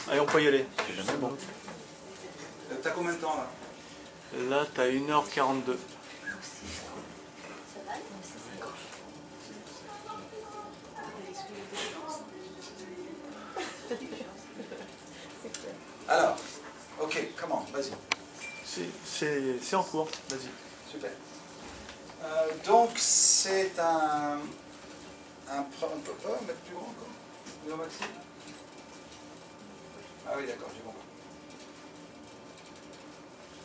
Allez, on peut y aller. C'est jamais bon. T'as combien de temps là? Là, t'as 1h42. Alors, ok, comment? Vas-y. C'est en cours, vas-y. Super. Donc, c'est un... On peut pas mettre plus grand encore? Non, Maxime? Ah oui, d'accord, j'ai compris.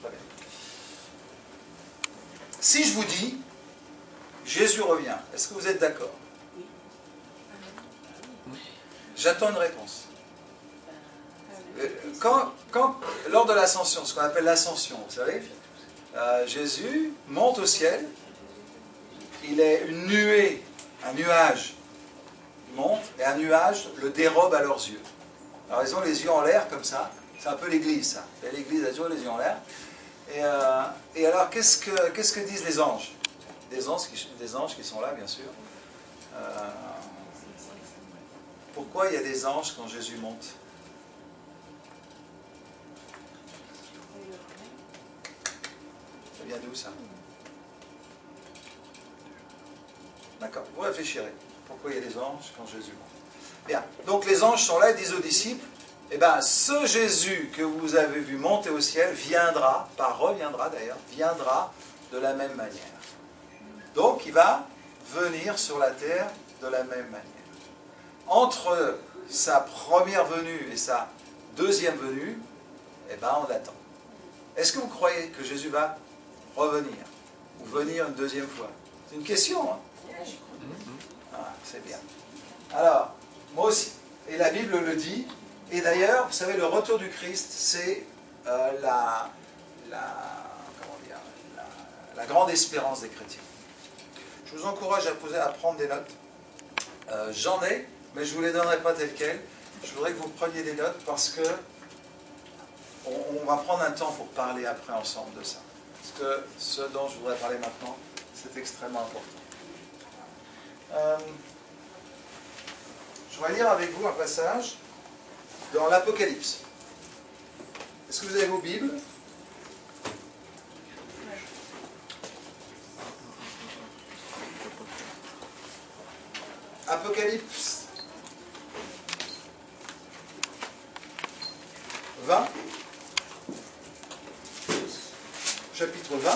Très bien. Si je vous dis, Jésus revient, est-ce que vous êtes d'accord? J'attends une réponse. Lors de l'ascension, ce qu'on appelle l'ascension, vous savez, Jésus monte au ciel, il est une nuée, un nuage, il monte, et un nuage le dérobe à leurs yeux. Alors ils ont les yeux en l'air comme ça, c'est un peu l'église ça, l'église a toujours les yeux en l'air. Et alors qu'est-ce que disent les anges? Des anges qui sont là bien sûr. Pourquoi il y a des anges quand Jésus monte? Ça vient d'où ça? D'accord, vous réfléchirez. Pourquoi il y a des anges quand Jésus monte? Bien, donc les anges sont là et disent aux disciples, eh bien ce Jésus que vous avez vu monter au ciel viendra, pas reviendra d'ailleurs, viendra de la même manière. Donc il va venir sur la terre de la même manière. Entre sa première venue et sa deuxième venue, eh bien on l'attend. Est-ce que vous croyez que Jésus va revenir ou venir une deuxième fois? C'est une question, hein? Ah, c'est bien. Alors, moi aussi. Et la Bible le dit. Et d'ailleurs, vous savez, le retour du Christ, c'est la grande espérance des chrétiens. Je vous encourage à prendre des notes. J'en ai, mais je ne vous les donnerai pas telles quelles. Je voudrais que vous preniez des notes parce que on va prendre un temps pour parler après ensemble de ça. Parce que ce dont je voudrais parler maintenant, c'est extrêmement important. Je vais lire avec vous un passage dans l'Apocalypse. Est-ce que vous avez vos Bibles? Apocalypse 20, chapitre 20.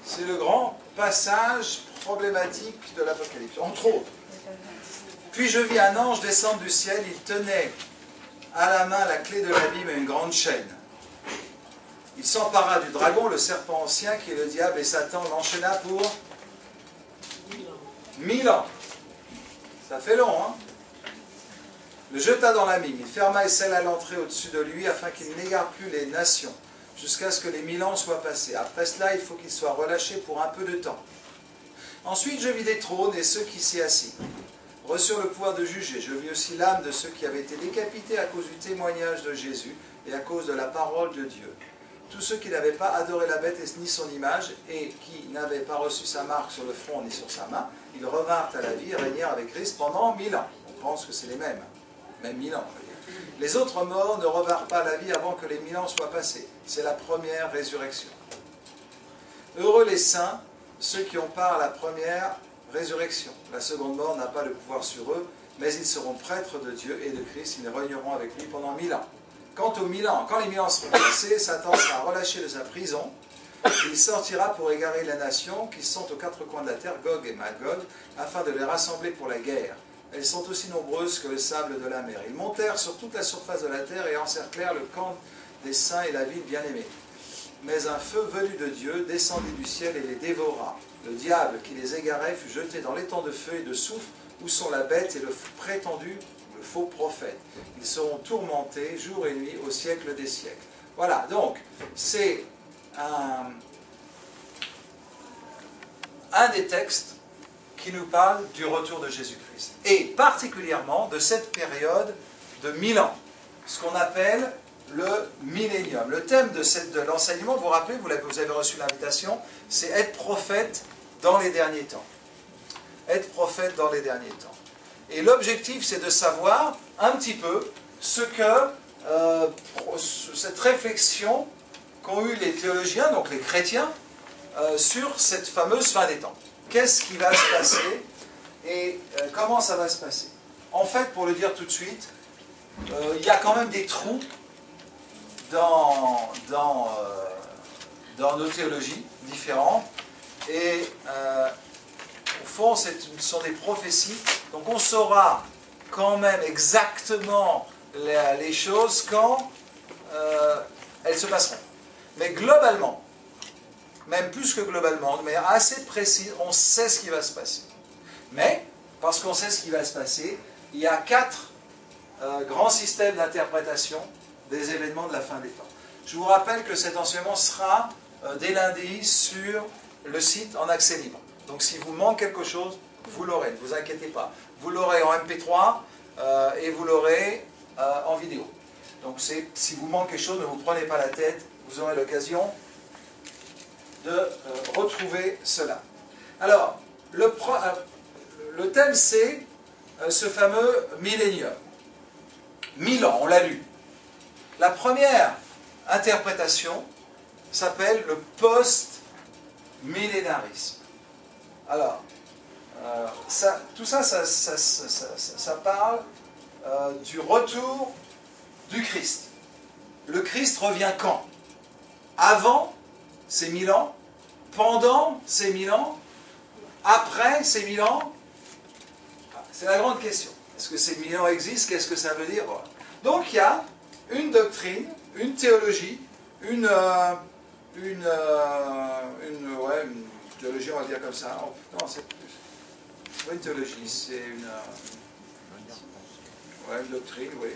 C'est le grand passage problématique de l'Apocalypse, entre autres. Puis je vis un ange descendre du ciel, il tenait à la main la clé de l'abîme et une grande chaîne. Il s'empara du dragon, le serpent ancien, qui est le diable et Satan, l'enchaîna pour 1000 ans. Ça fait long, hein? Le jeta dans l'abîme, il ferma et scella l'entrée au-dessus de lui, afin qu'il n'égare plus les nations, jusqu'à ce que les 1000 ans soient passés. Après cela, il faut qu'il soit relâché pour un peu de temps. Ensuite, je vis des trônes et ceux qui s'y assis reçurent le pouvoir de juger. Je vis aussi l'âme de ceux qui avaient été décapités à cause du témoignage de Jésus et à cause de la parole de Dieu. Tous ceux qui n'avaient pas adoré la bête ni son image et qui n'avaient pas reçu sa marque sur le front ni sur sa main, ils revinrent à la vie et régnèrent avec Christ pendant 1000 ans. On pense que c'est les mêmes, même 1000 ans. Les autres morts ne revinrent pas à la vie avant que les 1000 ans soient passés. C'est la première résurrection. Heureux les saints, ceux qui ont part à la première résurrection. La seconde mort n'a pas de pouvoir sur eux, mais ils seront prêtres de Dieu et de Christ, ils régneront avec lui pendant 1000 ans. Quant aux 1000 ans, quand les 1000 ans seront passés, Satan sera relâché de sa prison, il sortira pour égarer les nations qui sont aux quatre coins de la terre, Gog et Magog, afin de les rassembler pour la guerre. Elles sont aussi nombreuses que le sable de la mer. Ils montèrent sur toute la surface de la terre et encerclèrent le camp des saints et la ville bien-aimée. Mais un feu venu de Dieu descendit du ciel et les dévora. Le diable qui les égarait fut jeté dans l'étang de feu et de soufre où sont la bête et le prétendu, le faux prophète. Ils seront tourmentés jour et nuit au siècle des siècles. Voilà, donc c'est un des textes qui nous parle du retour de Jésus-Christ. Et particulièrement de cette période de 1000 ans, ce qu'on appelle le millénium. Le thème de l'enseignement, vous vous rappelez, vous avez reçu l'invitation, c'est être prophète dans les derniers temps. Être prophète dans les derniers temps. Et l'objectif, c'est de savoir un petit peu ce que cette réflexion qu'ont eu les théologiens, donc les chrétiens, sur cette fameuse fin des temps. Qu'est-ce qui va se passer et comment ça va se passer? En fait, pour le dire tout de suite, il y a quand même des trous dans nos théologies différentes. Et au fond, ce sont des prophéties. Donc on saura quand même exactement les choses quand elles se passeront. Mais globalement, même plus que globalement, de manière assez précise, on sait ce qui va se passer. Mais, parce qu'on sait ce qui va se passer, il y a 4 grands systèmes d'interprétation des événements de la fin des temps. Je vous rappelle que cet enseignement sera dès lundi sur le site en accès libre. Donc si vous manque quelque chose, vous l'aurez, ne vous inquiétez pas. Vous l'aurez en MP3 et vous l'aurez en vidéo. Donc si vous manque quelque chose, ne vous prenez pas la tête, vous aurez l'occasion de retrouver cela. Alors, le thème c'est ce fameux millénium. 1000 ans, on l'a lu. La première interprétation s'appelle le post-millénarisme. Alors, tout ça, ça parle du retour du Christ. Le Christ revient quand? Avant ces 1000 ans? Pendant ces 1000 ans? Après ces 1000 ans? C'est la grande question. Est-ce que ces 1000 ans existent? Qu'est-ce que ça veut dire? Voilà. Donc il y a une doctrine, une théologie, une théologie, on va dire comme ça. Non, c'est pas une théologie, c'est une doctrine, oui,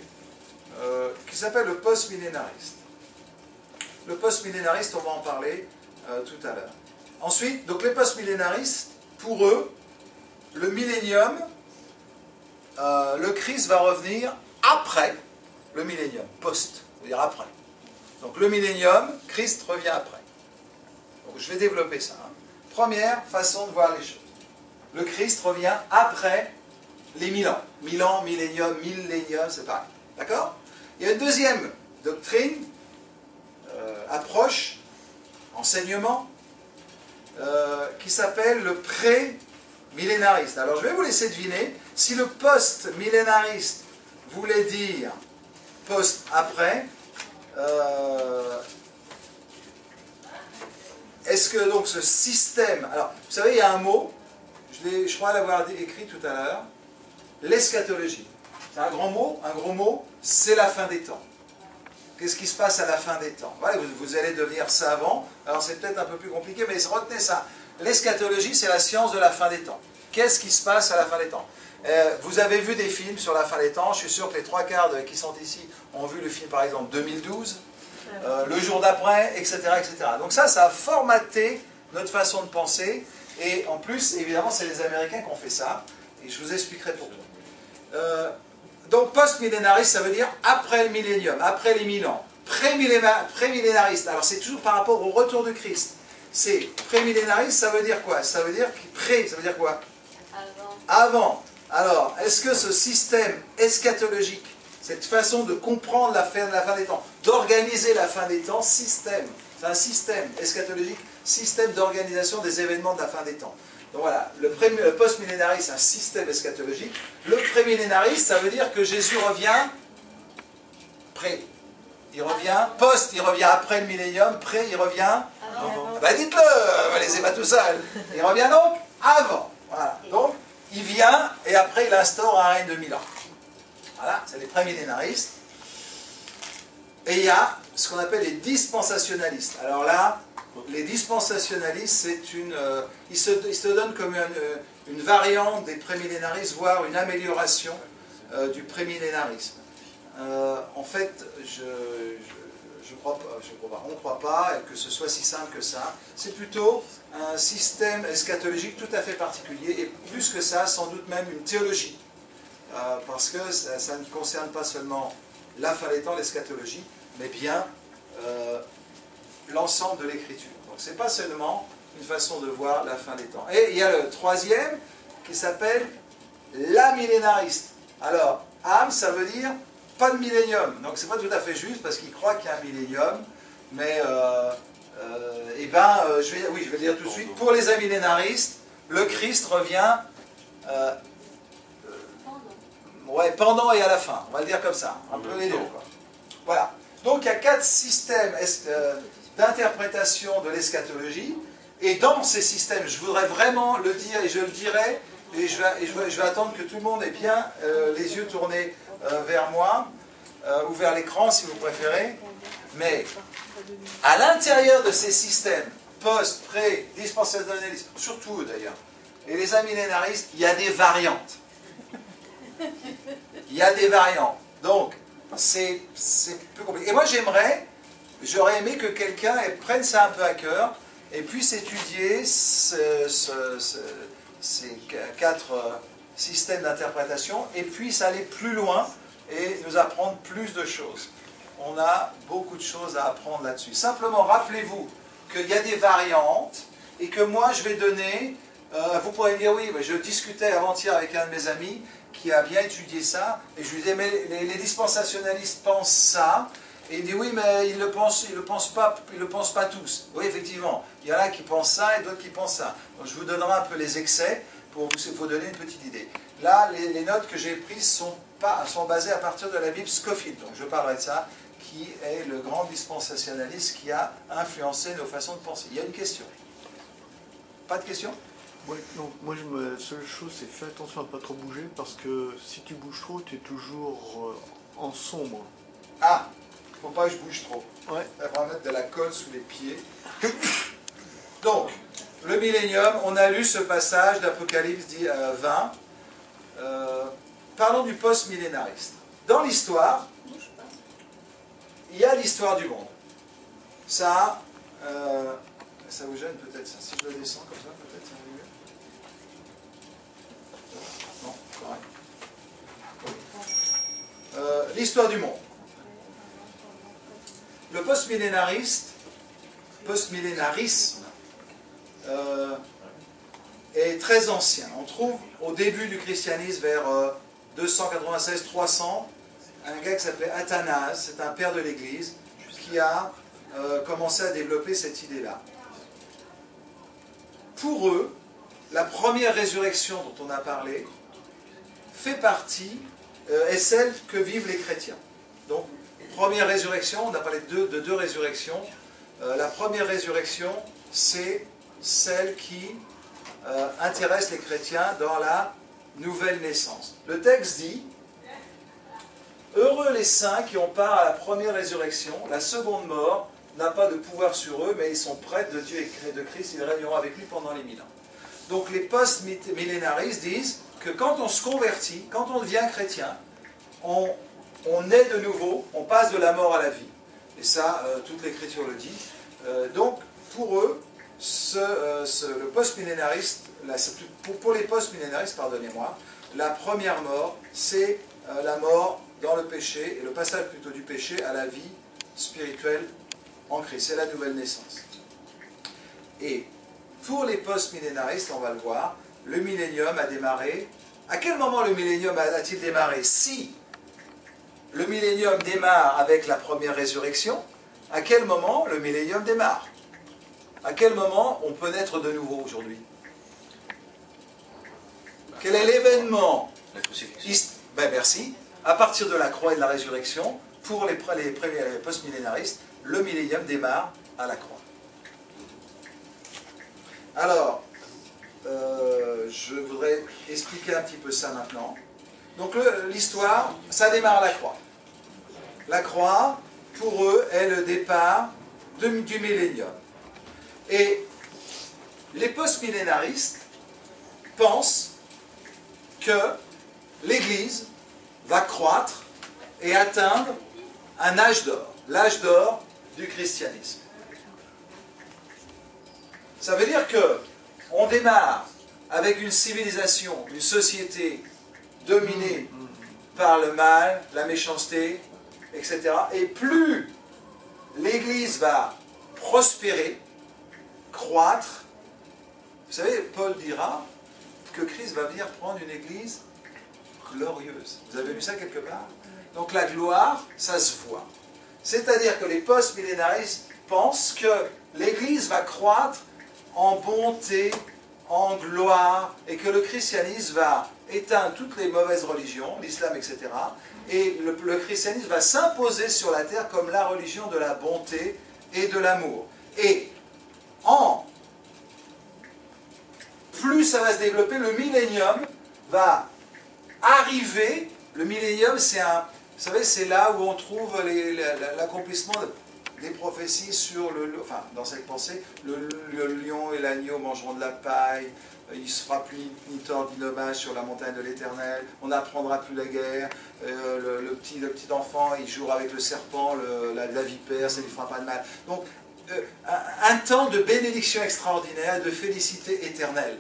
qui s'appelle le post-millénariste. Le post-millénariste, on va en parler tout à l'heure. Ensuite, donc les post-millénaristes, pour eux, le millénium, le Christ va revenir après le millénium, post, c'est-à-dire après. Donc le millénium, Christ revient après. Donc je vais développer ça. Première façon de voir les choses. Le Christ revient après les 1000 ans. 1000 ans, millénium, c'est pareil. D'accord? Il y a une deuxième doctrine, approche, enseignement, qui s'appelle le pré-millénariste. Alors je vais vous laisser deviner, si le post-millénariste voulait dire post-après, est-ce que donc ce système... Alors, vous savez, il y a un mot, je crois l'avoir écrit tout à l'heure, l'eschatologie. C'est un grand mot, c'est la fin des temps. Qu'est-ce qui se passe à la fin des temps? Voilà, vous allez devenir savant, alors c'est peut-être un peu plus compliqué, mais retenez ça. L'eschatologie, c'est la science de la fin des temps. Qu'est-ce qui se passe à la fin des temps? Vous avez vu des films sur la fin des temps, je suis sûr que les 3/4 qui sont ici ont vu le film par exemple 2012, le jour d'après, etc., etc. Donc ça a formaté notre façon de penser, et en plus, évidemment, c'est les Américains qui ont fait ça, et je vous expliquerai pourquoi. Donc post-millénariste, ça veut dire après le millénium, après les 1000 ans. Pré-millénariste, alors c'est toujours par rapport au retour de Christ. C'est pré-millénariste, ça veut dire quoi? Ça veut dire ça veut dire quoi? Avant. Alors, est-ce que ce système eschatologique, cette façon de comprendre la fin des temps, d'organiser la fin des temps, c'est un système eschatologique, système d'organisation des événements de la fin des temps. Donc voilà, le post-millénariste, c'est un système eschatologique. Le pré-millénariste, ça veut dire que Jésus revient pré. Il revient post, il revient après le millénium, pré, il revient... avant. Bah dites-le, laissez pas tout seul. Il revient donc avant. Voilà, donc il vient et après il instaure un règne de 1000 ans. Voilà, c'est les pré-millénaristes. Et il y a ce qu'on appelle les dispensationalistes. Alors là, les dispensationalistes, ils se donnent comme une variante des prémillénaristes, voire une amélioration du prémillénarisme. En fait, on ne croit pas que ce soit si simple que ça. C'est plutôt un système eschatologique tout à fait particulier, et plus que ça, sans doute même une théologie. Parce que ça ne concerne pas seulement la fin des temps, l'eschatologie, mais bien l'ensemble de l'écriture. Donc ce n'est pas seulement une façon de voir la fin des temps. Et il y a le troisième qui s'appelle l'amillénariste. Alors, am, ça veut dire pas de millénium. Donc c'est pas tout à fait juste parce qu'il croit qu'il y a un millénium, mais je vais le dire tout de suite. Pour les amillénaristes, le Christ revient pendant et à la fin. On va le dire comme ça, un peu les deux, quoi. Voilà. Donc il y a 4 systèmes d'interprétation de l'eschatologie, et dans ces systèmes, je voudrais vraiment le dire, et je le dirai, et je vais attendre que tout le monde ait bien les yeux tournés vers moi, ou vers l'écran si vous préférez, mais à l'intérieur de ces systèmes, post, pré, dispensationalistes, surtout eux d'ailleurs, et les amillénaristes, il y a des variantes. Il y a des variantes. Donc, c'est plus compliqué. Et moi, j'aurais aimé que quelqu'un prenne ça un peu à cœur et puisse étudier ces 4 systèmes d'interprétation et puisse aller plus loin et nous apprendre plus de choses. On a beaucoup de choses à apprendre là-dessus. Simplement, rappelez-vous qu'il y a des variantes et que moi, je vais donner... vous pourrez me dire, oui, mais je discutais avant-hier avec un de mes amis qui a bien étudié ça, et je lui disais, mais les dispensationalistes pensent ça, et il dit, oui, mais ils ne le pensent pas tous. Oui, effectivement, il y en a qui pensent ça et d'autres qui pensent ça. Donc je vous donnerai un peu les excès pour vous donner une petite idée. Là, les notes que j'ai prises sont basées à partir de la Bible Scofield, donc je parlerai de ça, qui est le grand dispensationaliste qui a influencé nos façons de penser. Il y a une question? Pas de question? Ouais, non, moi, la seule chose, c'est fais attention à ne pas trop bouger, parce que si tu bouges trop, tu es toujours en sombre. Ah, faut pas que je bouge trop. Ouais. On va mettre de la colle sous les pieds. Donc, le millénium, on a lu ce passage d'Apocalypse 20. Parlons du post-millénariste. Dans l'histoire, il y a l'histoire du monde. Ça vous gêne peut-être ça. Si je le descends comme ça, peut-être ça va mieux. Non, correct. L'histoire du monde. Le post-millénarisme est très ancien. On trouve au début du christianisme, vers 296-300, un gars qui s'appelait Athanase, c'est un père de l'Église, qui a commencé à développer cette idée-là. Pour eux, la première résurrection dont on a parlé fait partie, est celle que vivent les chrétiens. Donc, première résurrection, on a parlé de deux résurrections. La première résurrection, c'est celle qui intéresse les chrétiens dans la nouvelle naissance. Le texte dit, « Heureux les saints qui ont part à la première résurrection, la seconde mort n'a pas de pouvoir sur eux, mais ils sont prêtres de Dieu et de Christ, ils régneront avec lui pendant les 1000 ans. » Donc les post-millénaristes disent que quand on se convertit, quand on devient chrétien, on naît de nouveau, on passe de la mort à la vie. Et ça, toute l'Écriture le dit. Donc, pour eux, le post-millénariste, pour les post-millénaristes, pardonnez-moi, la première mort, c'est la mort dans le péché, et le passage plutôt du péché à la vie spirituelle en Christ. C'est la nouvelle naissance. Et pour les post-millénaristes, on va le voir, le millénium a démarré. À quel moment le millénium a-t-il démarré? Si le millénium démarre avec la première résurrection, à quel moment le millénium démarre? À quel moment on peut naître de nouveau aujourd'hui? Quel est l'événement? La crucifixion. Ben merci. À partir de la croix et de la résurrection, pour les post-millénaristes, le millénium démarre à la croix. Alors, je voudrais expliquer un petit peu ça maintenant. Donc l'histoire, ça démarre à la croix. La croix, pour eux, est le départ du millénium. Et les post-millénaristes pensent que l'Église va croître et atteindre un âge d'or. L'âge d'or, du christianisme. Ça veut dire que on démarre avec une civilisation, une société dominée par le mal, la méchanceté, etc. Et plus l'Église va prospérer, croître, vous savez, Paul dira que Christ va venir prendre une Église glorieuse. Vous avez lu ça quelque part? Donc la gloire, ça se voit. C'est-à-dire que les post-millénaristes pensent que l'Église va croître en bonté, en gloire, et que le christianisme va éteindre toutes les mauvaises religions, l'islam, etc. Et le christianisme va s'imposer sur la terre comme la religion de la bonté et de l'amour. Et plus ça va se développer, le millénium va arriver. Le millénium, c'est vous savez, c'est là où on trouve l'accomplissement des prophéties sur enfin, dans cette pensée, le lion et l'agneau mangeront de la paille, il ne se fera plus ni tort ni dommage sur la montagne de l'Éternel, on n'apprendra plus la guerre, le petit enfant, il jouera avec le serpent, la vipère, ça ne lui fera pas de mal. Donc, un temps de bénédiction extraordinaire, de félicité éternelle.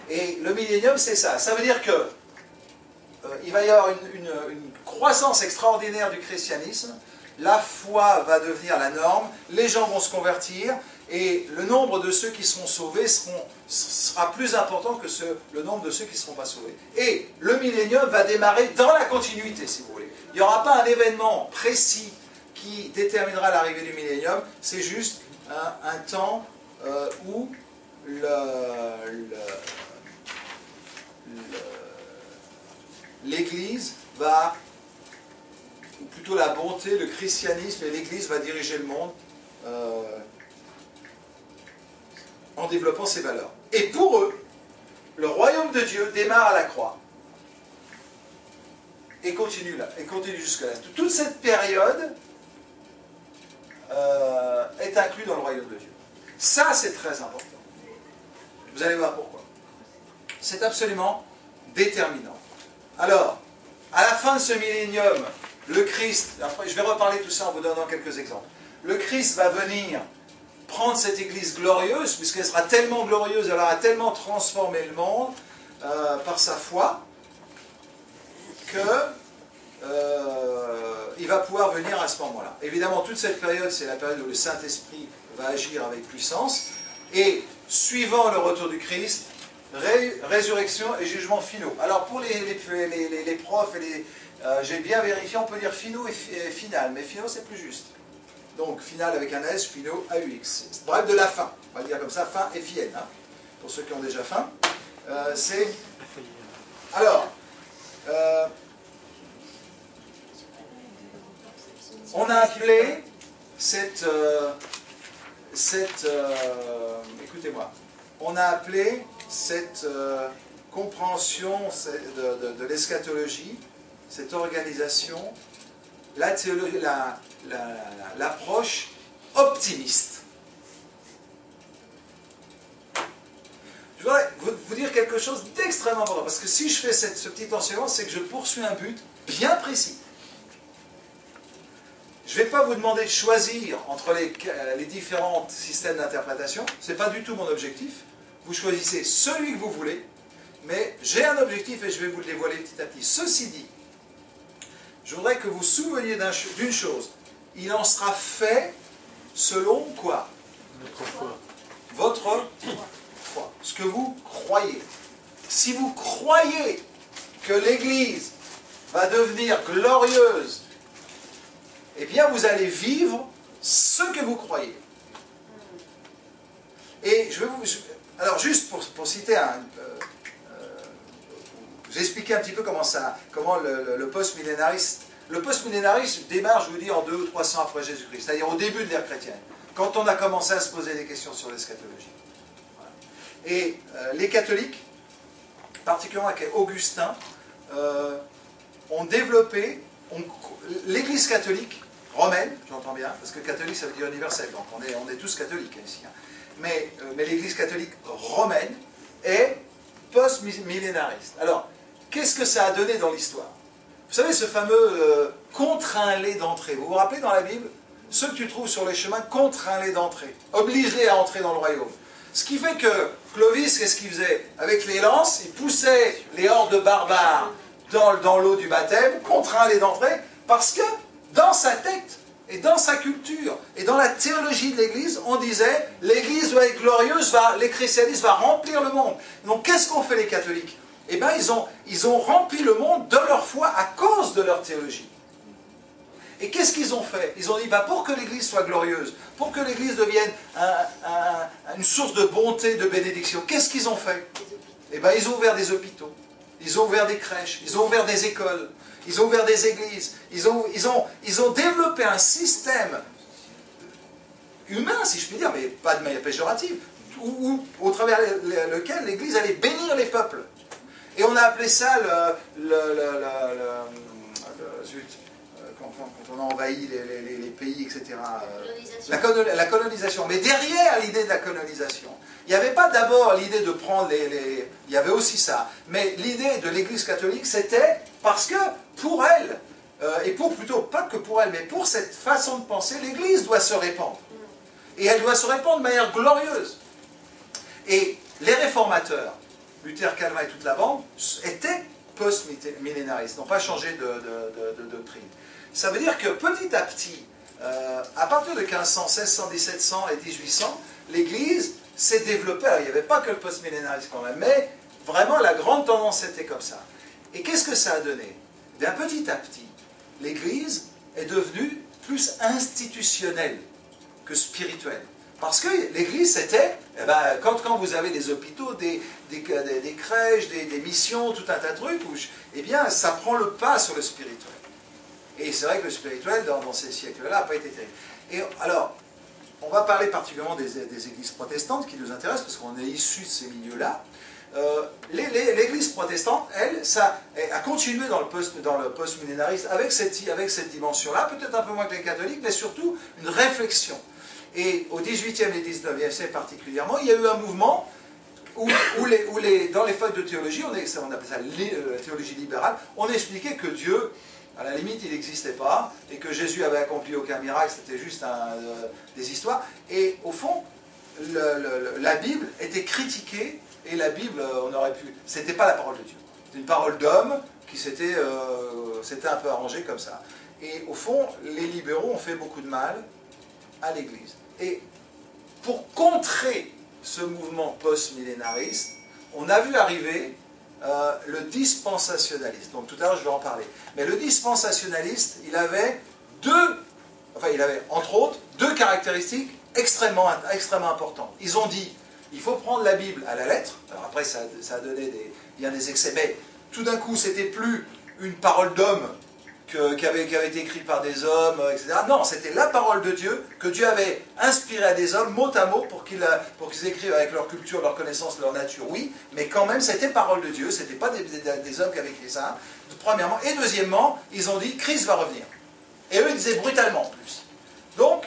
Et le millénium, c'est ça. Ça veut dire que il va y avoir une croissance extraordinaire du christianisme, la foi va devenir la norme, les gens vont se convertir, et le nombre de ceux qui seront sauvés sera plus important que le nombre de ceux qui ne seront pas sauvés. Et le millénium va démarrer dans la continuité, si vous voulez. Il n'y aura pas un événement précis qui déterminera l'arrivée du millénium, c'est juste un temps où l'Église va, ou plutôt la bonté, le christianisme et l'Église va diriger le monde en développant ces valeurs. Et pour eux, le royaume de Dieu démarre à la croix et continue là, et continue jusque-là. Toute cette période est inclue dans le royaume de Dieu. Ça, c'est très important. Vous allez voir pourquoi. C'est absolument déterminant. Alors, à la fin de ce millénium, le Christ, après je vais reparler tout ça en vous donnant quelques exemples, le Christ va venir prendre cette église glorieuse, puisqu'elle sera tellement glorieuse, elle aura tellement transformé le monde par sa foi, que il va pouvoir venir à ce moment-là. Évidemment, toute cette période, c'est la période où le Saint-Esprit va agir avec puissance, et suivant le retour du Christ, résurrection et jugement finaux. Alors pour les profs, j'ai bien vérifié, on peut dire finaux et final, mais finaux c'est plus juste. Donc final avec un S, finaux AUX. Bref, de la fin, on va dire comme ça, fin et fienne, hein, pour ceux qui ont déjà faim. C'est... Alors, on a appelé écoutez-moi, on a appelé cette compréhension de l'eschatologie, cette organisation, la théologie, l'approche optimiste. Je voudrais vous dire quelque chose d'extrêmement important, parce que si je fais ce petit enseignement, c'est que je poursuis un but bien précis. Je ne vais pas vous demander de choisir entre les différents systèmes d'interprétation, ce n'est pas du tout mon objectif. Vous choisissez celui que vous voulez, mais j'ai un objectif et je vais vous le dévoiler petit à petit. Ceci dit, je voudrais que vous vous souveniez d'une chose. Il en sera fait selon quoi? Notre foi. Votre foi. Ce que vous croyez. Si vous croyez que l'Église va devenir glorieuse, eh bien vous allez vivre ce que vous croyez. Et alors juste pour citer j'ai expliqué un petit peu comment le post-millénarisme, démarre, je vous dis, en 200 ou 300 après Jésus-Christ, c'est-à-dire au début de l'ère chrétienne, quand on a commencé à se poser des questions sur l'eschatologie. Voilà. Et les catholiques, particulièrement avec Augustin, ont développé l'Église catholique romaine, j'entends bien, parce que catholique ça veut dire universel, donc on est tous catholiques ici, hein. Mais l'Église catholique romaine est post-millénariste. Alors, qu'est-ce que ça a donné dans l'histoire? Vous savez, ce fameux contraint-lait d'entrée, vous vous rappelez dans la Bible, ceux que tu trouves sur les chemins, contrains-les d'entrer, oblige-les à entrer dans le royaume. Ce qui fait que Clovis, qu'est-ce qu'il faisait? Avec les lances, il poussait les hordes de barbares dans l'eau du baptême, contraint-les d'entrer, parce que dans sa tête, et dans sa culture, et dans la théologie de l'Église, on disait, l'Église doit être glorieuse, les christianisme va remplir le monde. Donc qu'est-ce qu'ont fait les catholiques? Eh bien, ils ont rempli le monde de leur foi à cause de leur théologie. Et qu'est-ce qu'ils ont fait? Ils ont dit, bah, pour que l'Église soit glorieuse, pour que l'Église devienne une source de bonté, de bénédiction, qu'est-ce qu'ils ont fait? Eh bien, ils ont ouvert des hôpitaux, ils ont ouvert des crèches, ils ont ouvert des écoles, ils ont ouvert des églises, ils ont développé un système humain, si je puis dire, mais pas de manière péjorative, au travers lequel l'Église allait bénir les peuples. Et on a appelé ça quand on a envahi les pays, etc. La colonisation. Mais derrière l'idée de la colonisation, il n'y avait pas d'abord l'idée de prendre il y avait aussi ça. Mais l'idée de l'Église catholique, c'était parce que pour elle, et plutôt pas que pour elle, mais pour cette façon de penser, l'Église doit se répandre. Et elle doit se répandre de manière glorieuse. Et les réformateurs, Luther, Calvin et toute la bande, étaient post-millénaristes, n'ont pas changé de doctrine. Ça veut dire que petit à petit, à partir de 1500, 1600, 1700 et 1800, l'Église s'est développée. Alors, il n'y avait pas que le post-millénarisme quand même, mais vraiment la grande tendance était comme ça. Et qu'est-ce que ça a donné? Bien, petit à petit, l'Église est devenue plus institutionnelle que spirituelle. Parce que l'Église, c'était, eh ben, quand vous avez des hôpitaux, des crèches, des missions, tout un tas de trucs, eh bien, ça prend le pas sur le spirituel. Et c'est vrai que le spirituel, dans ces siècles-là, n'a pas été terrible. Et alors, on va parler particulièrement des églises protestantes qui nous intéressent, parce qu'on est issus de ces milieux-là. L'église protestante, elle, ça a continué dans le post-millénarisme avec cette dimension-là, peut-être un peu moins que les catholiques, mais surtout une réflexion. Et au XVIIIe et XIXe siècle particulièrement, il y a eu un mouvement où dans les feuilles de théologie, on appelle ça la théologie libérale, on expliquait que Dieu, à la limite, il n'existait pas, et que Jésus avait accompli aucun miracle, c'était juste des histoires. Et au fond, la Bible était critiquée, et la Bible, c'était pas la parole de Dieu. C'était une parole d'homme qui s'était un peu arrangée comme ça. Et au fond, les libéraux ont fait beaucoup de mal à l'Église. Et pour contrer ce mouvement post-millénariste, on a vu arriver le dispensationaliste. Donc tout à l'heure je vais en parler. Mais le dispensationaliste, il avait entre autres deux caractéristiques extrêmement importantes. Ils ont dit, il faut prendre la Bible à la lettre. Alors après ça a donné bien des excès, mais tout d'un coup c'était plus une parole d'homme qui avait été écrite par des hommes, etc. Non, c'était la parole de Dieu, que Dieu avait inspirée à des hommes, mot à mot, pour qu'ils écrivent avec leur culture, leur connaissance, leur nature, oui, mais quand même, c'était parole de Dieu, c'était pas des hommes qui avaient écrit ça, premièrement. Et deuxièmement, ils ont dit, Christ va revenir. Et eux, ils disaient brutalement, en plus. Donc,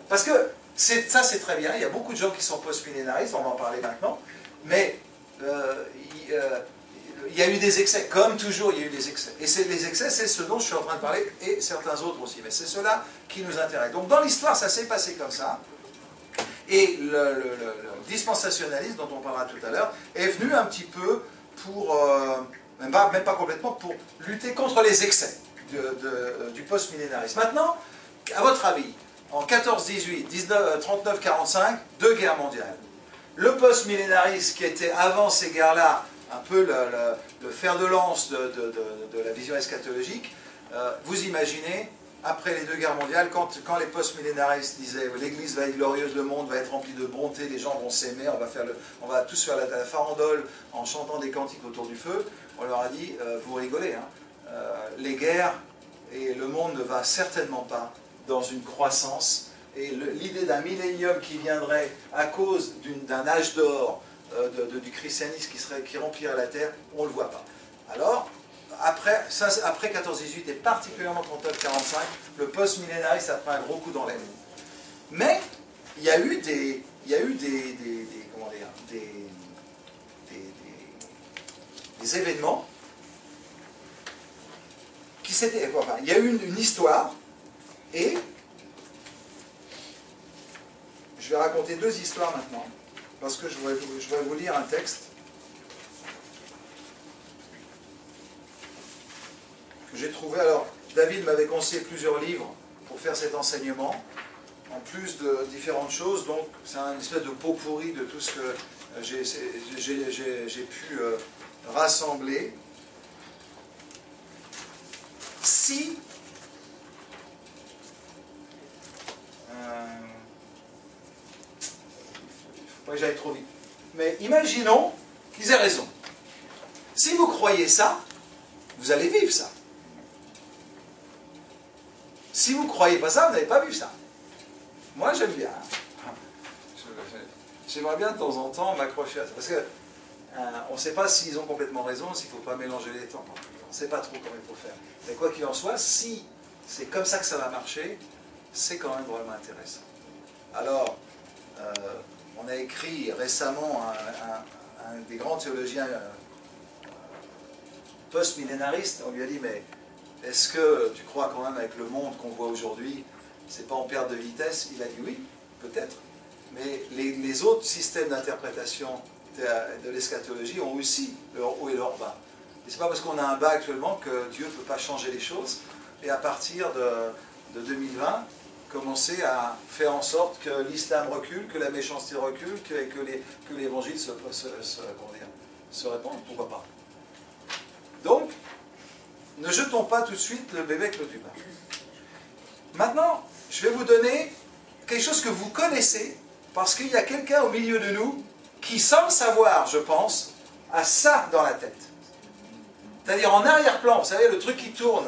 parce que, ça c'est très bien, il y a beaucoup de gens qui sont post-millénaristes, on va en parler maintenant, mais il y a eu des excès, comme toujours il y a eu des excès. Et les excès, c'est ce dont je suis en train de parler, et certains autres aussi. Mais c'est cela qui nous intéresse. Donc dans l'histoire, ça s'est passé comme ça. Et le dispensationalisme, dont on parlera tout à l'heure, est venu un petit peu pour, même pas complètement, pour lutter contre les excès du post-millénarisme. Maintenant, à votre avis, en 14-18, 39-45, deux guerres mondiales. Le post-millénarisme qui était avant ces guerres-là, un peu le fer de lance de la vision eschatologique, vous imaginez, après les deux guerres mondiales, quand les post-millénaristes disaient « l'Église va être glorieuse, le monde va être rempli de bonté, les gens vont s'aimer, on va tous faire la farandole en chantant des cantiques autour du feu », on leur a dit « vous rigolez, hein, les guerres et le monde ne va certainement pas dans une croissance, et l'idée d'un millénium qui viendrait à cause d'un âge d'or, du christianisme qui remplirait la terre, on ne le voit pas. » Alors, après 14-18 et particulièrement 39-45, le post-millénarisme a pris un gros coup dans l'aile. Mais il y a eu des événements qui s'étaient... Enfin, il y a eu une histoire, et je vais raconter deux histoires maintenant, parce que je voudrais vous lire un texte que j'ai trouvé. Alors, David m'avait conseillé plusieurs livres pour faire cet enseignement, en plus de différentes choses, donc c'est un espèce de pot pourri de tout ce que j'ai pu rassembler. Si faut pas que j'aille trop vite, mais imaginons qu'ils aient raison. Si vous croyez ça, vous allez vivre ça. Si vous ne croyez pas ça, vous n'allez pas vivre ça. Moi, j'aime bien. J'aimerais bien de temps en temps m'accrocher à ça. Parce que on ne sait pas s'ils ont complètement raison, s'il ne faut pas mélanger les temps. On ne sait pas trop comment il faut faire. Mais quoi qu'il en soit, si c'est comme ça que ça va marcher, c'est quand même vraiment intéressant. Alors, on a écrit récemment un des grands théologiens post-millénaristes, on lui a dit, mais est-ce que tu crois quand même avec le monde qu'on voit aujourd'hui, c'est pas en perte de vitesse? Il a dit oui, peut-être. Mais les autres systèmes d'interprétation de l'eschatologie ont aussi leur haut et leur bas. Et c'est pas parce qu'on a un bas actuellement que Dieu ne peut pas changer les choses. Et à partir de 2020, commencer à faire en sorte que l'islam recule, que la méchanceté recule, que l'évangile se répande. Pourquoi pas? Donc, ne jetons pas tout de suite le bébé avec l'eau du bain. Maintenant, je vais vous donner quelque chose que vous connaissez, parce qu'il y a quelqu'un au milieu de nous qui, sans le savoir, je pense, a ça dans la tête. C'est-à-dire en arrière-plan, vous savez, le truc qui tourne,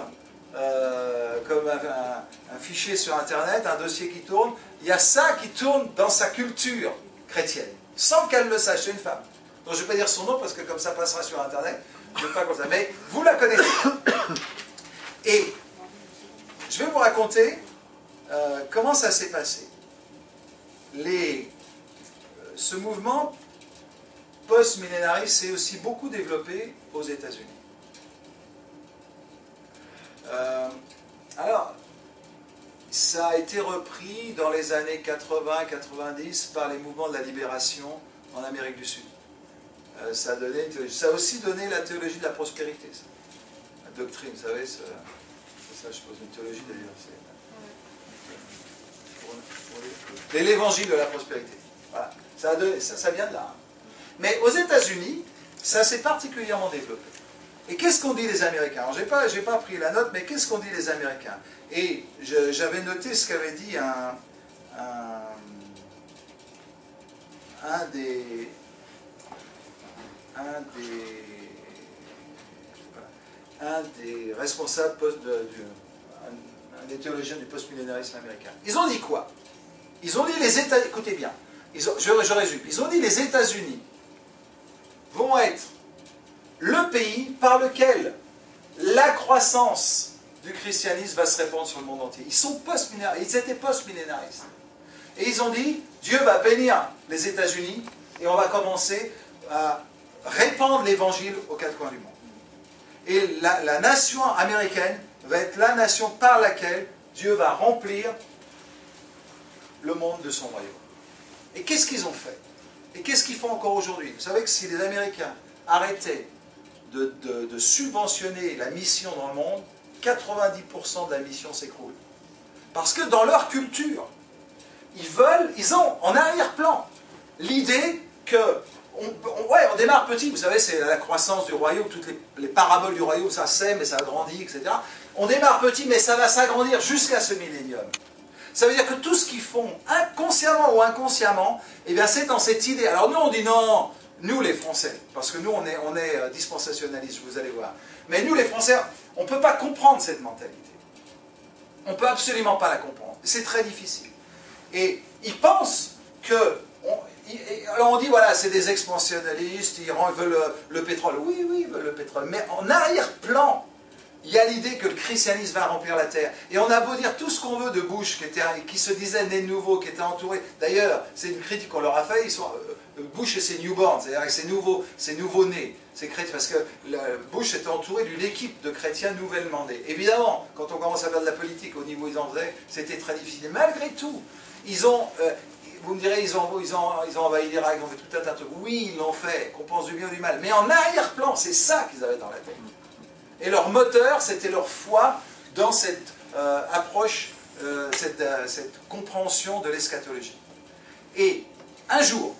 comme un fichier sur Internet, un dossier qui tourne, il y a ça qui tourne dans sa culture chrétienne, sans qu'elle le sache. C'est une femme. Donc je ne vais pas dire son nom, parce que comme ça passera sur Internet, je ne veux pas comme ça, mais vous la connaissez. Et je vais vous raconter comment ça s'est passé. Ce mouvement post-millénariste s'est aussi beaucoup développé aux États-Unis. Alors, ça a été repris dans les années 80-90 par les mouvements de la libération en Amérique du Sud. Ça a aussi donné la théologie de la prospérité, ça. La doctrine, vous savez, ça je suppose une théologie d'ailleurs. C'est l'évangile de la prospérité. Voilà. Ça vient de là. Mais aux États-Unis, ça s'est particulièrement développé. Et qu'est-ce qu'on dit les Américains? Alors, j'ai pas pris la note, mais qu'est-ce qu'on dit les Américains? Et j'avais noté ce qu'avait dit un des responsables un des théologiens du post-millénarisme américain. Ils ont dit quoi? Ils ont dit les États... Écoutez bien, je résume. Ils ont dit les États-Unis vont être le pays par lequel la croissance du christianisme va se répandre sur le monde entier. Ils étaient post-millénaristes. Et ils ont dit, Dieu va bénir les États-Unis et on va commencer à répandre l'évangile aux quatre coins du monde. Et la nation américaine va être la nation par laquelle Dieu va remplir le monde de son royaume. Et qu'est-ce qu'ils ont fait? Et qu'est-ce qu'ils font encore aujourd'hui? Vous savez que si les Américains arrêtaient de subventionner la mission dans le monde, 90% de la mission s'écroule. Parce que dans leur culture, ils ont en arrière-plan l'idée que on démarre petit, vous savez, c'est la croissance du royaume, toutes les paraboles du royaume, ça sème et ça grandit, etc. On démarre petit, mais ça va s'agrandir jusqu'à ce millénium. Ça veut dire que tout ce qu'ils font, consciemment ou inconsciemment, eh bien c'est dans cette idée. Alors nous, on dit non, nous les Français, parce que nous, on est dispensationalistes, vous allez voir. Mais nous, les Français, on ne peut pas comprendre cette mentalité. On ne peut absolument pas la comprendre. C'est très difficile. Et ils pensent que... Alors on dit, voilà, c'est des expansionnalistes, ils veulent le pétrole. Oui, ils veulent le pétrole. Mais en arrière-plan, il y a l'idée que le christianisme va remplir la terre. Et on a beau dire tout ce qu'on veut de Bush, qui se disait né de nouveau, qui était entouré. D'ailleurs, c'est une critique qu'on leur a fait. Bush et ses newborns, c'est-à-dire ses nouveaux-nés, ces chrétiens, parce que Bush était entouré d'une équipe de chrétiens nouvellement nés. Évidemment, quand on commence à faire de la politique au niveau où ils en faisaient, c'était très difficile. Malgré tout, ils ont, vous me direz, ils ont envahi l'Irak, ils ont fait tout un tas de trucs. Oui, ils l'ont fait, qu'on pense du bien ou du mal. Mais en arrière-plan, c'est ça qu'ils avaient dans la tête. Et leur moteur, c'était leur foi dans cette approche, cette compréhension de l'eschatologie. Et un jour,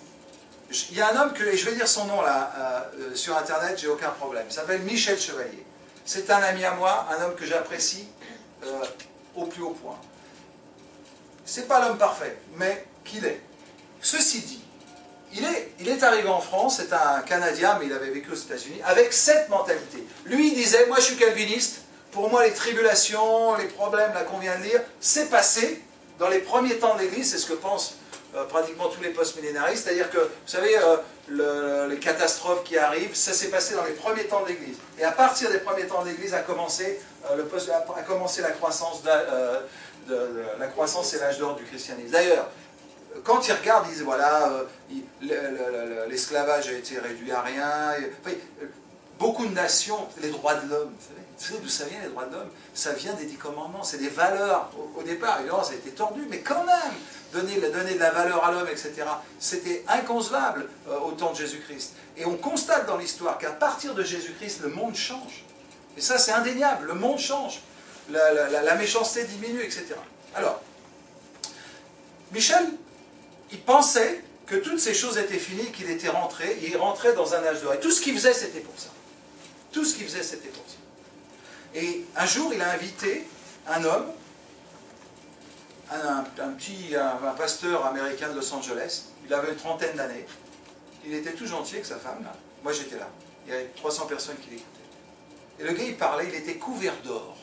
il y a un homme et je vais dire son nom là sur internet, j'ai aucun problème. Il s'appelle Michel Chevalier. C'est un ami à moi, un homme que j'apprécie au plus haut point. C'est pas l'homme parfait, mais qu'il est. Ceci dit, il est arrivé en France, c'est un Canadien, mais il avait vécu aux États-Unis, avec cette mentalité. Lui, il disait, moi je suis calviniste, pour moi les tribulations, les problèmes là qu'on vient de lire, c'est passé dans les premiers temps de l'Église, c'est ce que pensent pratiquement tous les post-millénaristes, c'est-à-dire que, vous savez, les catastrophes qui arrivent, ça s'est passé dans les premiers temps de l'Église. Et à partir des premiers temps de l'Église a commencé la croissance, la croissance et l'âge d'or du christianisme. D'ailleurs, quand ils regardent, ils disent, voilà, l'esclavage a été réduit à rien. Beaucoup de nations, les droits de l'homme, vous savez d'où ça vient les droits de l'homme? Ça vient des 10 commandements, c'est des valeurs. Au départ, évidemment, ça a été tordu, mais quand même, donner de la valeur à l'homme, etc., c'était inconcevable au temps de Jésus-Christ. Et on constate dans l'histoire qu'à partir de Jésus-Christ, le monde change. Et ça, c'est indéniable, le monde change. La méchanceté diminue, etc. Alors, Michel, il pensait que toutes ces choses étaient finies, qu'il était rentré, il rentrait dans un âge d'or. Et tout ce qu'il faisait, c'était pour ça. Tout ce qu'il faisait, c'était pour ça. Et un jour, il a invité un homme, un pasteur américain de Los Angeles. Il avait une trentaine d'années. Il était tout gentil avec sa femme, là. Moi, j'étais là. Il y avait 300 personnes qui l'écoutaient. Et le gars, il parlait, il était couvert d'or.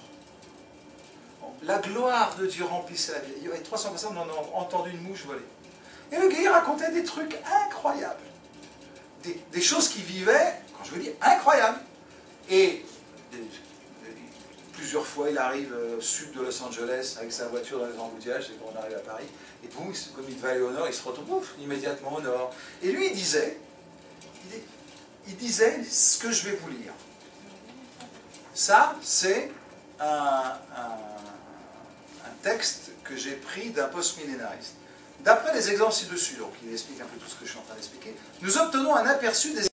La gloire de Dieu remplissait la vie. Il y avait 300 personnes, on a entendu une mouche voler. Et le gars, il racontait des trucs incroyables. Des choses qu'il vivait, quand je vous dis, incroyables. Et plusieurs fois, il arrive au sud de Los Angeles avec sa voiture dans les embouteillages, c'est quand on arrive à Paris. Et boum, comme il devait aller au nord, il se retrouve immédiatement au nord. Et lui, il disait ce que je vais vous lire. Ça, c'est un texte que j'ai pris d'un post-millénariste. D'après les exemples ci-dessus, donc il explique un peu tout ce que je suis en train d'expliquer, nous obtenons un aperçu des